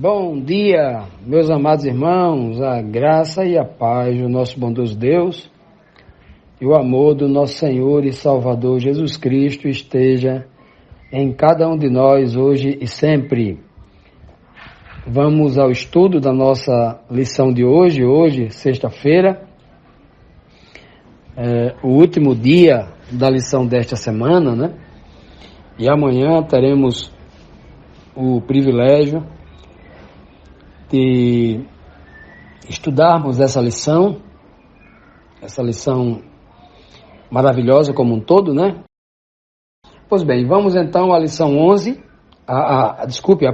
Bom dia, meus amados irmãos, a graça e a paz do nosso bondoso Deus e o amor do nosso Senhor e Salvador Jesus Cristo esteja em cada um de nós hoje e sempre. Vamos ao estudo da nossa lição de hoje, sexta-feira, o último dia da lição desta semana, né? E amanhã teremos o privilégio de estudarmos essa lição maravilhosa como um todo, né? Pois bem, vamos então à lição 11, a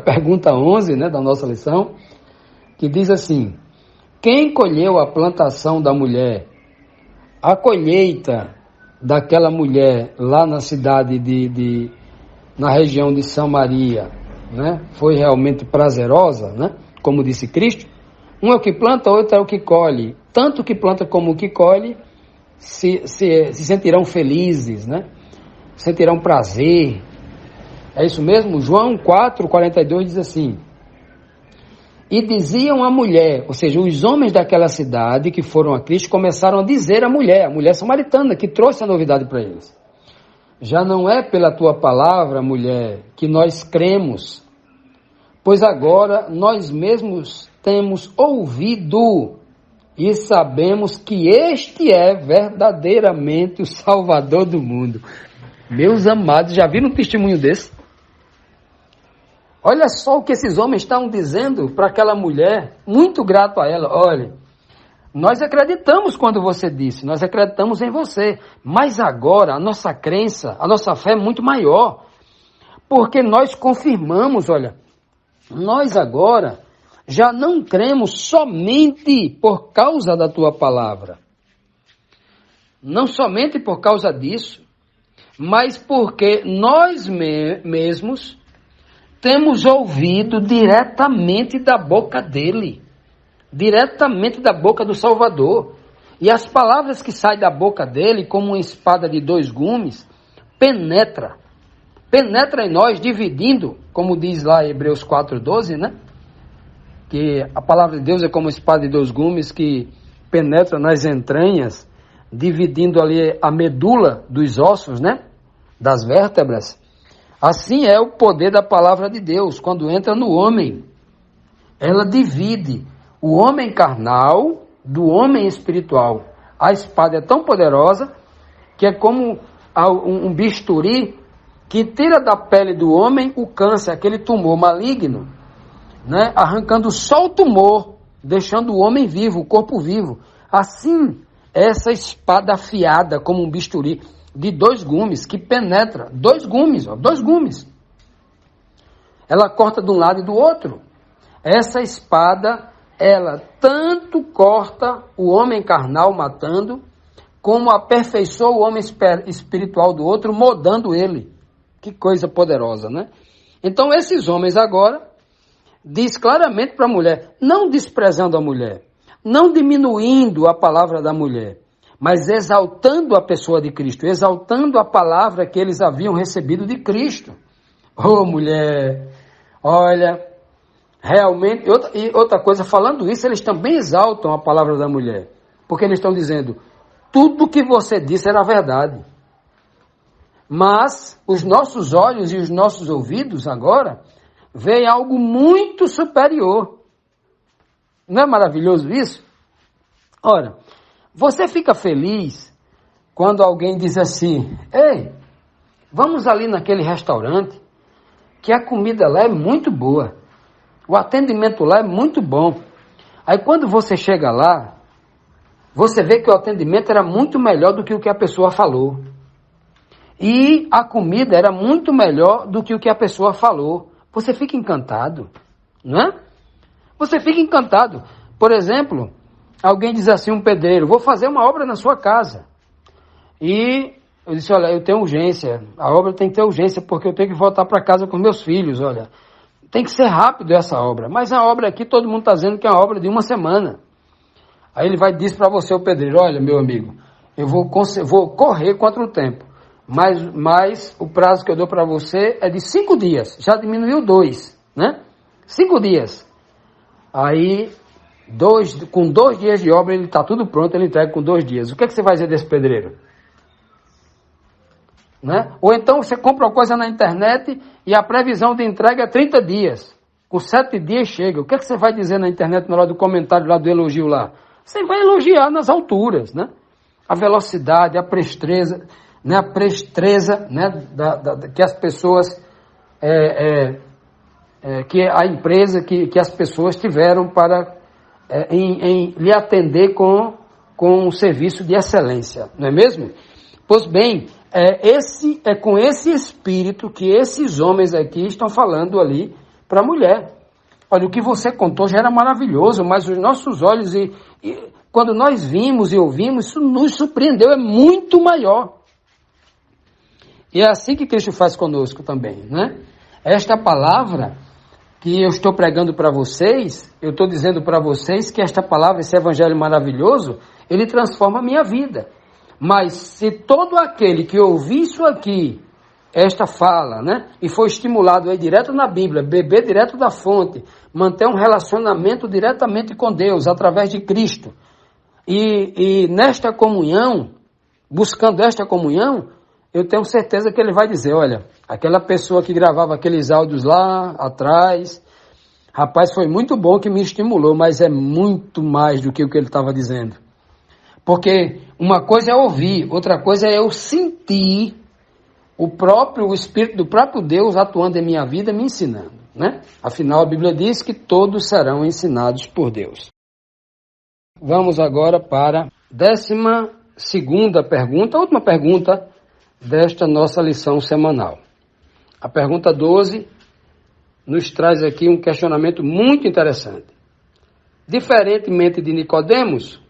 pergunta 11, né, da nossa lição, que diz assim: quem colheu a plantação da mulher? A colheita daquela mulher lá na cidade na região de Samaria, né, foi realmente prazerosa, né? Como disse Cristo, um é o que planta, outro é o que colhe. Tanto o que planta como o que colhe se sentirão felizes, né? Sentirão prazer. É isso mesmo? João 4:42 diz assim: e diziam à mulher, ou seja, os homens daquela cidade que foram a Cristo começaram a dizer à mulher, a mulher samaritana, que trouxe a novidade para eles: já não é pela tua palavra, mulher, que nós cremos, pois agora nós mesmos temos ouvido e sabemos que este é verdadeiramente o Salvador do mundo. Meus amados, já viram um testemunho desse? Olha só o que esses homens estão dizendo para aquela mulher, muito grato a ela. Olha, nós acreditamos quando você disse, nós acreditamos em você, mas agora a nossa crença, a nossa fé é muito maior, porque nós confirmamos, olha, nós agora já não cremos somente por causa da tua palavra. Não somente por causa disso, mas porque nós mesmos temos ouvido diretamente da boca dele, diretamente da boca do Salvador. E as palavras que saem da boca dele, como uma espada de dois gumes, penetra em nós, dividindo, como diz lá em Hebreus 4:12, né? Que a palavra de Deus é como uma espada de dois gumes que penetra nas entranhas, dividindo ali a medula dos ossos, né? Das vértebras. Assim é o poder da palavra de Deus, quando entra no homem. Ela divide o homem carnal do homem espiritual. A espada é tão poderosa que é como um bisturi que tira da pele do homem o câncer, aquele tumor maligno, né? Arrancando só o tumor, deixando o homem vivo, o corpo vivo. Assim, essa espada afiada como um bisturi de dois gumes, que penetra, dois gumes. Ela corta de um lado e do outro. Essa espada, ela tanto corta o homem carnal, matando, como aperfeiçoa o homem espiritual do outro, modando ele. Que coisa poderosa, né? Então, esses homens agora diz claramente para a mulher, não desprezando a mulher, não diminuindo a palavra da mulher, mas exaltando a pessoa de Cristo, exaltando a palavra que eles haviam recebido de Cristo. Oh, mulher, olha, realmente, e outra coisa, falando isso, eles também exaltam a palavra da mulher, porque eles estão dizendo, tudo que você disse era verdade. Mas os nossos olhos e os nossos ouvidos agora veem algo muito superior. Não é maravilhoso isso? Ora, você fica feliz quando alguém diz assim, ei, vamos ali naquele restaurante, que a comida lá é muito boa, o atendimento lá é muito bom. Aí quando você chega lá, você vê que o atendimento era muito melhor do que o que a pessoa falou. E a comida era muito melhor do que o que a pessoa falou. Você fica encantado, não é? Você fica encantado. Por exemplo, alguém diz assim, um pedreiro, vou fazer uma obra na sua casa. E eu disse, olha, eu tenho urgência, a obra tem que ter urgência, porque eu tenho que voltar para casa com meus filhos, olha. Tem que ser rápido essa obra. Mas a obra aqui, todo mundo está dizendo que é uma obra de uma semana. Aí ele vai e diz para você, o pedreiro, olha, meu amigo, eu vou correr contra o tempo. Mas o prazo que eu dou para você é de 5 dias. Já diminuiu 2, né? 5 dias. Aí, com 2 dias de obra, ele está tudo pronto, ele entrega com 2 dias. O que você vai dizer desse pedreiro? Né? Ou então você compra uma coisa na internet e a previsão de entrega é 30 dias. Com 7 dias chega. O que você vai dizer na internet na hora do comentário lá do elogio lá? Você vai elogiar nas alturas, né? A velocidade, a presteza, né? Né? Que as pessoas, que a empresa, que as pessoas tiveram para em lhe atender com um serviço de excelência, não é mesmo? Pois bem, é com esse espírito que esses homens aqui estão falando ali para a mulher. Olha, o que você contou já era maravilhoso, mas os nossos olhos, quando nós vimos e ouvimos, isso nos surpreendeu, é muito maior. E é assim que Cristo faz conosco também, né? Esta palavra que eu estou pregando para vocês, eu estou dizendo para vocês que esta palavra, esse evangelho maravilhoso, ele transforma a minha vida. Mas se todo aquele que ouvir isso aqui, esta fala, né, e foi estimulado aí direto na Bíblia, beber direto da fonte, manter um relacionamento diretamente com Deus, através de Cristo, e nesta comunhão, buscando esta comunhão, eu tenho certeza que ele vai dizer, olha, aquela pessoa que gravava aqueles áudios lá atrás, rapaz, foi muito bom que me estimulou, mas é muito mais do que o que ele estava dizendo. Porque uma coisa é ouvir, outra coisa é eu sentir o Espírito do próprio Deus atuando em minha vida, me ensinando, né? Afinal, a Bíblia diz que todos serão ensinados por Deus. Vamos agora para a 12ª pergunta, a última pergunta desta nossa lição semanal. A pergunta 12 nos traz aqui um questionamento muito interessante. Diferentemente de Nicodemos,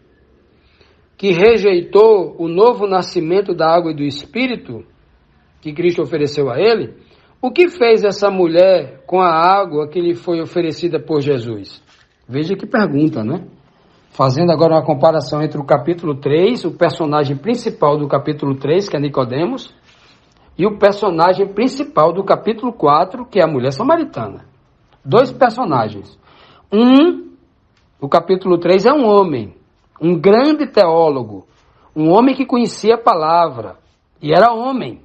que rejeitou o novo nascimento da água e do Espírito que Cristo ofereceu a ele, o que fez essa mulher com a água que lhe foi oferecida por Jesus? Veja que pergunta, né? Fazendo agora uma comparação entre o capítulo 3, o personagem principal do capítulo 3, que é Nicodemos, e o personagem principal do capítulo 4, que é a mulher samaritana. 2 personagens. O capítulo 3 é um homem, um grande teólogo, um homem que conhecia a palavra, e era homem.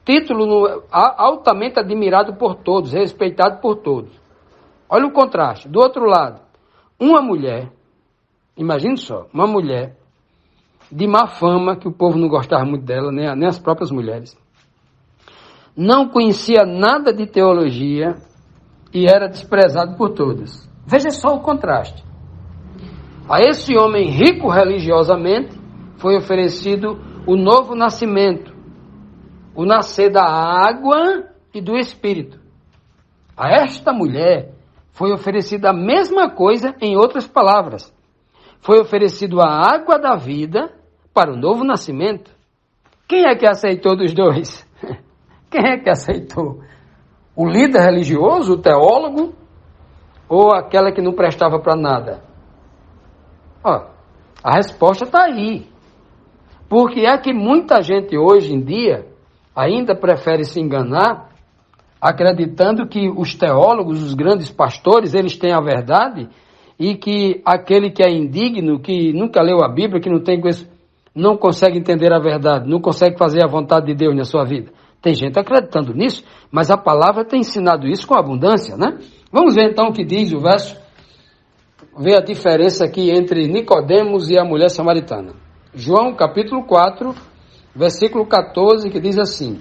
Título altamente admirado por todos, respeitado por todos. Olha o contraste. Do outro lado, uma mulher, imagine só, uma mulher de má fama, que o povo não gostava muito dela, nem as próprias mulheres. Não conhecia nada de teologia e era desprezado por todos. Veja só o contraste. A esse homem rico religiosamente foi oferecido o novo nascimento, o nascer da água e do Espírito. A esta mulher foi oferecida a mesma coisa em outras palavras. Foi oferecido a água da vida para o novo nascimento. Quem é que aceitou dos dois? Quem é que aceitou? O líder religioso, o teólogo, ou aquela que não prestava para nada? A resposta está aí. Porque é que muita gente hoje em dia ainda prefere se enganar, acreditando que os teólogos, os grandes pastores, eles têm a verdade, e que aquele que é indigno, que nunca leu a Bíblia, que não consegue entender a verdade, não consegue fazer a vontade de Deus na sua vida. Tem gente acreditando nisso, mas a palavra tem ensinado isso com abundância, né? Vamos ver então o que diz o verso, ver a diferença aqui entre Nicodemos e a mulher samaritana. João capítulo 4, versículo 14, que diz assim,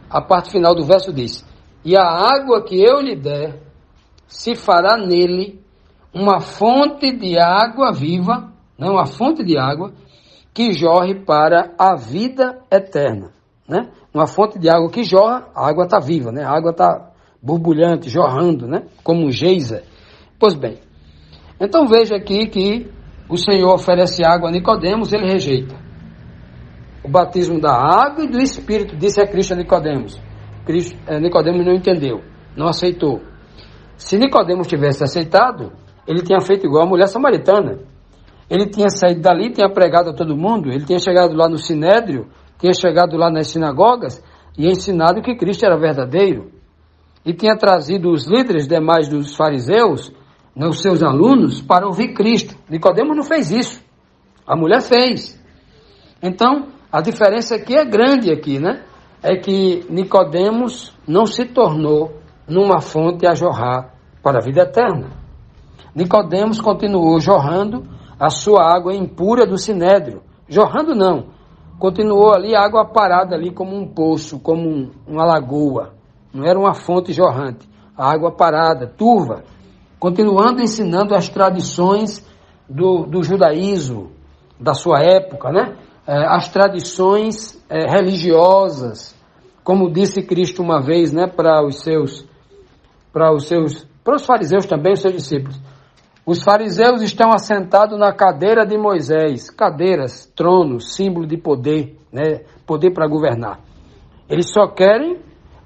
a parte final do verso diz, e a água que eu lhe der, se fará nele uma fonte de água viva, não, uma fonte de água, que jorre para a vida eterna, né? Uma fonte de água que jorra, a água está viva, né? A água está borbulhante, jorrando, né? Como um geyser. Pois bem, então veja aqui que o Senhor oferece água a Nicodemos, ele rejeita. O batismo da água e do Espírito, disse a Cristo a Nicodemos. Nicodemos não entendeu, não aceitou. Se Nicodemos tivesse aceitado, ele tinha feito igual a mulher samaritana. Ele tinha saído dali, tinha pregado a todo mundo, ele tinha chegado lá no Sinédrio, tinha chegado lá nas sinagogas e ensinado que Cristo era verdadeiro. e tinha trazido os líderes demais dos fariseus, né, os seus alunos, para ouvir Cristo. Nicodemos não fez isso. A mulher fez. Então, a diferença aqui é grande aqui, né? É que Nicodemos não se tornou numa fonte a jorrar para a vida eterna. Nicodemos continuou jorrando a sua água impura do sinédrio. Jorrando não. Continuou ali a água parada ali como um poço, como uma lagoa. Não era uma fonte jorrante. A água parada, turva. Continuando ensinando as tradições do judaísmo, da sua época, né? As tradições religiosas, como disse Cristo uma vez, né, para os fariseus também, os seus discípulos. Os fariseus estão assentados na cadeira de Moisés, cadeiras, tronos, símbolo de poder, né, poder para governar. Eles só querem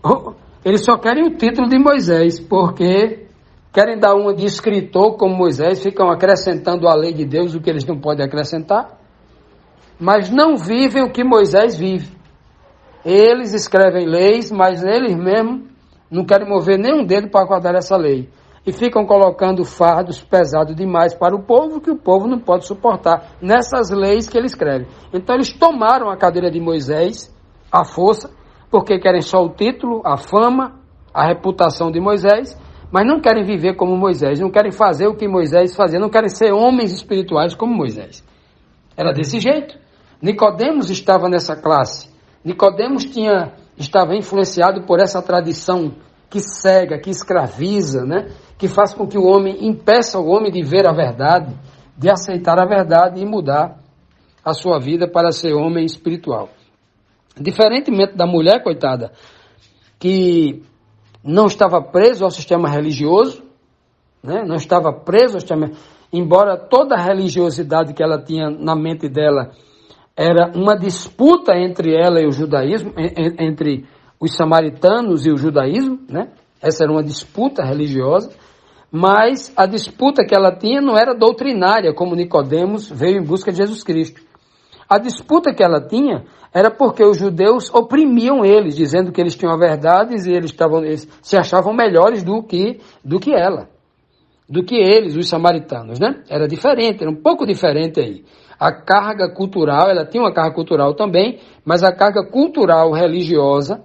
o título de Moisés, porque querem dar uma de escritor como Moisés, ficam acrescentando à lei de Deus o que eles não podem acrescentar, mas não vivem o que Moisés vive. Eles escrevem leis, mas eles mesmos não querem mover nem um dedo para guardar essa lei. E ficam colocando fardos pesados demais para o povo, que o povo não pode suportar nessas leis que ele escreve. Então eles tomaram a cadeira de Moisés, à força, porque querem só o título, a fama, a reputação de Moisés, mas não querem viver como Moisés, não querem fazer o que Moisés fazia, não querem ser homens espirituais como Moisés. Era desse jeito. Nicodemos estava nessa classe. Nicodemos estava influenciado por essa tradição que cega, que escraviza, né? Que faz com que o homem impeça o homem de ver a verdade, de aceitar a verdade e mudar a sua vida para ser homem espiritual. Diferentemente da mulher, coitada, que não estava preso ao sistema religioso, né? Não estava preso ao sistema, embora toda a religiosidade que ela tinha na mente dela era uma disputa entre ela e o judaísmo, entre os samaritanos e o judaísmo, né? Essa era uma disputa religiosa, mas a disputa que ela tinha não era doutrinária, como Nicodemos veio em busca de Jesus Cristo. A disputa que ela tinha era porque os judeus oprimiam eles, dizendo que eles tinham a verdade e eles se achavam melhores do que ela, do que eles, os samaritanos, né? Era diferente, era um pouco diferente aí. A carga cultural, ela tinha uma carga cultural também, mas a carga cultural religiosa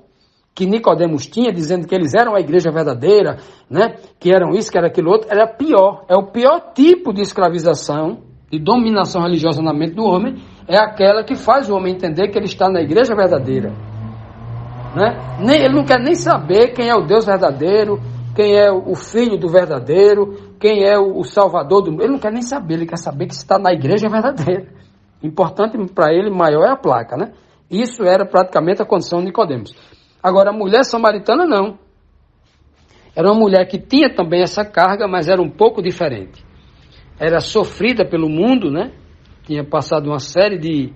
que Nicodemos tinha, dizendo que eles eram a igreja verdadeira, né? Que eram isso, que era aquilo outro, era pior. É o pior tipo de escravização, de dominação religiosa na mente do homem, é aquela que faz o homem entender que ele está na igreja verdadeira, né? Ele não quer nem saber quem é o Deus verdadeiro, quem é o Filho do verdadeiro, quem é o Salvador do mundo. Ele não quer nem saber, ele quer saber que está na igreja verdadeira. Importante para ele, maior é a placa, né? Isso era praticamente a condição de Nicodemos. Agora, a mulher samaritana não. Era uma mulher que tinha também essa carga, mas era um pouco diferente. Era sofrida pelo mundo, né? Tinha passado uma série de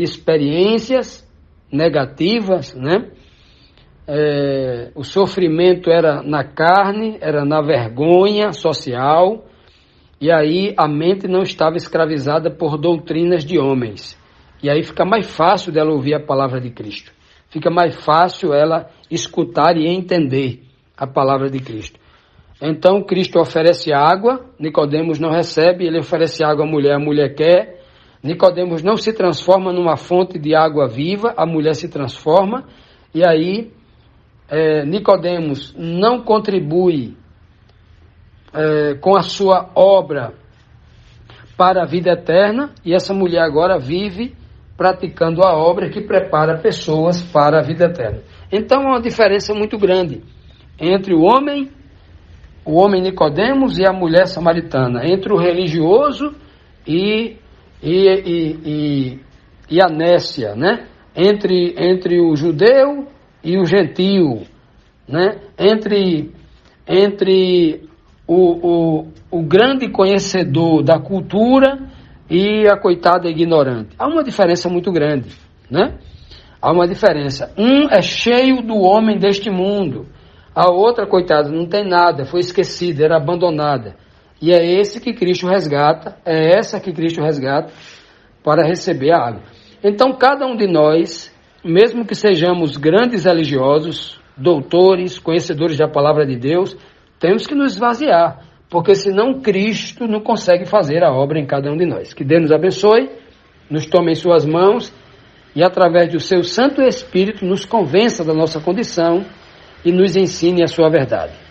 experiências negativas, né? O sofrimento era na carne, era na vergonha social, e aí a mente não estava escravizada por doutrinas de homens. E aí fica mais fácil dela ouvir a palavra de Cristo. Fica mais fácil ela escutar e entender a palavra de Cristo. Então Cristo oferece água, Nicodemos não recebe, ele oferece água à mulher, a mulher quer. Nicodemos não se transforma numa fonte de água viva, a mulher se transforma, e aí Nicodemos não contribui com a sua obra para a vida eterna, e essa mulher agora vive praticando a obra que prepara pessoas para a vida eterna. Então há uma diferença muito grande entre o homem Nicodemos e a mulher samaritana, entre o religioso e a nécia, né? Entre o judeu e o gentio, né? Entre o grande conhecedor da cultura e a coitada ignorante. Há uma diferença muito grande, né? Há uma diferença. Um é cheio do homem deste mundo. A outra, coitada, não tem nada, foi esquecida, era abandonada. E é esse que Cristo resgata, é essa que Cristo resgata para receber a água. Então, cada um de nós, mesmo que sejamos grandes religiosos, doutores, conhecedores da palavra de Deus, temos que nos esvaziar, porque senão Cristo não consegue fazer a obra em cada um de nós. Que Deus nos abençoe, nos tome em suas mãos e através do seu Santo Espírito nos convença da nossa condição e nos ensine a sua verdade.